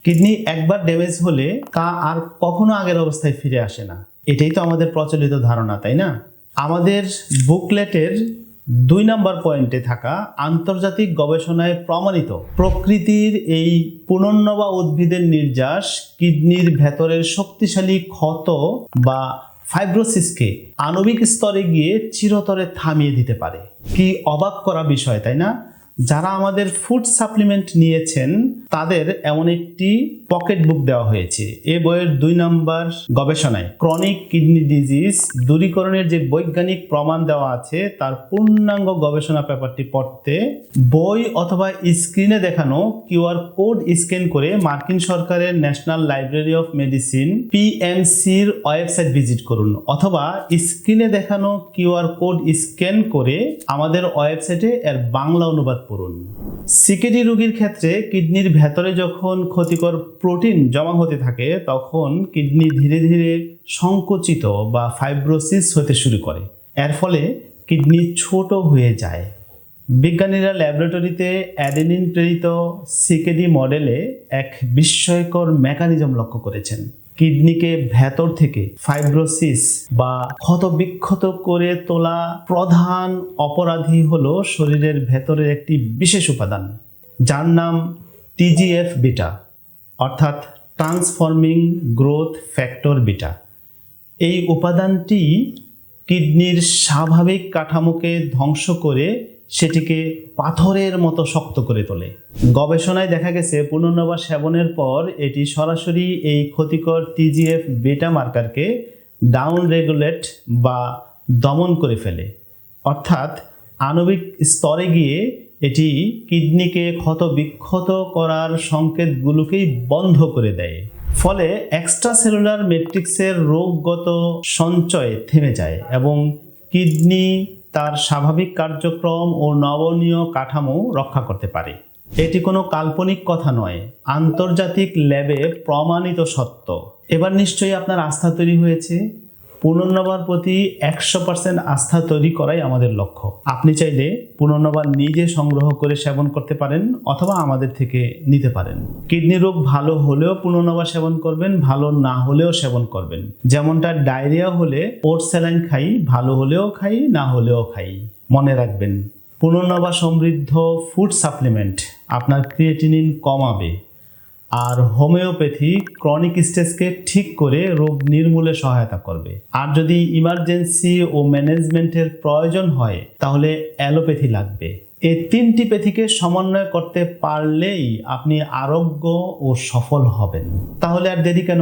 Kidney একবার damage হলে তা আর কখনো আগের অবস্থায় ফিরে আসে না, এটাই তো আমাদের প্রচলিত ধারণা, তাই না? আমাদের বুকলেটের 2 নম্বর পয়েন্টে থাকা আন্তর্জাতিক গবেষণায় প্রমাণিত প্রকৃতির এই পুনর্নবা উদ্ভিদের নির্যাস কিডনির ভেতরের শক্তিশালী ক্ষত বা ফাইব্রোসিসকে আণবিক স্তরে গিয়ে চিরতরে থামিয়ে দিতে পারে। কি অবাক করা বিষয়, তাই না? যারা আমাদের ফুড সাপ্লিমেন্ট নিয়েছেন তাদের এমন একটি পকেট বুক দেওয়া হয়েছে। এ বইয়ের 2 নম্বর গবেষণায় ক্রনিক কিডনি ডিজিজ দূরীকরণের যে বৈজ্ঞানিক প্রমাণ দেওয়া আছে তার পূর্ণাঙ্গ গবেষণা পেপারটি পড়তে বই অথবা স্ক্রিনে দেখানো কিউআর কোড স্ক্যান করে মার্কিন সরকারের ন্যাশনাল লাইব্রেরি অফ মেডিসিন পিএমসির ওয়েবসাইট ভিজিট করুন, অথবা স্ক্রিনে দেখানো কিউআর কোড স্ক্যান করে আমাদের ওয়েবসাইটে এর বাংলা অনুবাদ পড়ুন। সিকেডি রোগীর ক্ষেত্রে কিডনির ভেতরে যখন ক্ষতিকর প্রোটিন জমা হতে থাকে তখন কিডনি ধীরে ধীরে সংকুচিত বা ফাইব্রোসিস হতে শুরু করে। এর ফলে কিডনি ছোট হয়ে যায়। বিজ্ঞানীরা ল্যাবরেটরিতে অ্যাডেনিন প্রেরিত সিকেডি মডেলে এক বিস্ময়কর মেকানিজম লক্ষ্য করেছেন। কিডনিকে ভেতর থেকে ফাইব্রোসিস বা ক্ষতবিক্ষত করে তোলা প্রধান অপরাধী হলো শরীরের ভেতরের একটি বিশেষ উপাদান যার নাম টিজিএফ বিটা, অর্থাৎ ট্রান্সফর্মিং গ্রোথ ফ্যাক্টর বিটা। এই উপাদানটি কিডনির স্বাভাবিক কাঠামোকে ধ্বংস করে সেটিকে পাথরের মতো শক্ত করে তোলে। গবেষণায় দেখা গেছে পুনর্নবা সেবনের পর এটি সরাসরি এই ক্ষতিকর টিজিএফ বিটা মার্কারকে ডাউন রেগুলেট বা দমন করে ফেলে, অর্থাৎ আণবিক স্তরে গিয়ে এটি কিডনিকে ক্ষতবিক্ষত করার সংকেতগুলোকেই বন্ধ করে দেয়। ফলে এক্সট্রাসেলুলার ম্যাট্রিক্সের রোগগত সঞ্চয় থেমে যায় এবং কিডনি তার স্বাভাবিক কার্যক্রম ও নবনীয় কাঠামো রক্ষা করতে পারে। এটি কোনো কাল্পনিক কথা নয়, আন্তর্জাতিক ল্যাবে প্রমাণিত সত্য। এবার নিশ্চয়ই আপনার আস্থা তৈরি হয়েছে। পুনর্নবার প্রতি 100% আস্থা তৈরি করাই আমাদের লক্ষ্য। আপনি চাইলে পুনর্নবা নিজে সংগ্রহ করে সেবন করতে পারেন অথবা আমাদের থেকে নিতে পারেন। কিডনি রোগ ভালো হলেও পুনর্নবা সেবন করবেন, ভালো না হলেও সেবন করবেন। যেমনটা ডায়রিয়া হলে ওটস স্যালাইন খাই, ভালো হলেও খাই, না হলেও খাই। মনে রাখবেন, পুনর্নবা সমৃদ্ধ ফুড সাপ্লিমেন্ট আপনার ক্রিয়েটিনিন কমাবে, আর হোমিওপ্যাথি ক্রনিক স্টেজকে ঠিক করে রোগ নির্মূলে সহায়তা করবে। আর যদি ইমার্জেন্সি ও ম্যানেজমেন্টের প্রয়োজন হয় তাহলে অ্যালোপ্যাথি লাগবে। এই 3টি প্যাথিকে সমন্বয় করতে পারলেই আপনি আরোগ্য ও সফল হবেন। তাহলে আর দেরি কেন?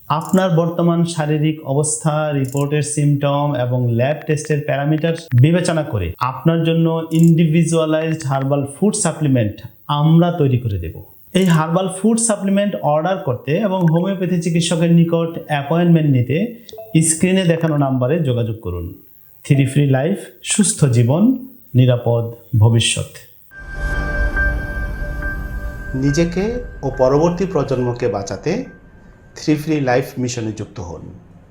আপনার বর্তমান শারীরিক অবস্থা, রিপোর্টের সিমটম এবং ল্যাব টেস্টের প্যারামিটার বিবেচনা করে আপনার জন্য ইন্ডিভিজুয়ালাইজড হার্বাল ফুড সাপ্লিমেন্ট আমরা তৈরি করে দেব। এই হার্বাল ফুড সাপ্লিমেন্ট অর্ডার করতে এবং হোমিওপ্যাথি চিকিৎসকের নিকট অ্যাপয়েন্টমেন্ট নিতে স্ক্রিনে দেখানো নাম্বারে যোগাযোগ করুন। 3 ফ্রি লাইফ, সুস্থ জীবন, নিরাপদ ভবিষ্যৎ। নিজেকে ও পরবর্তী প্রজন্মকে বাঁচাতে 3 ফ্রি লাইফ মিশনে যুক্ত হন।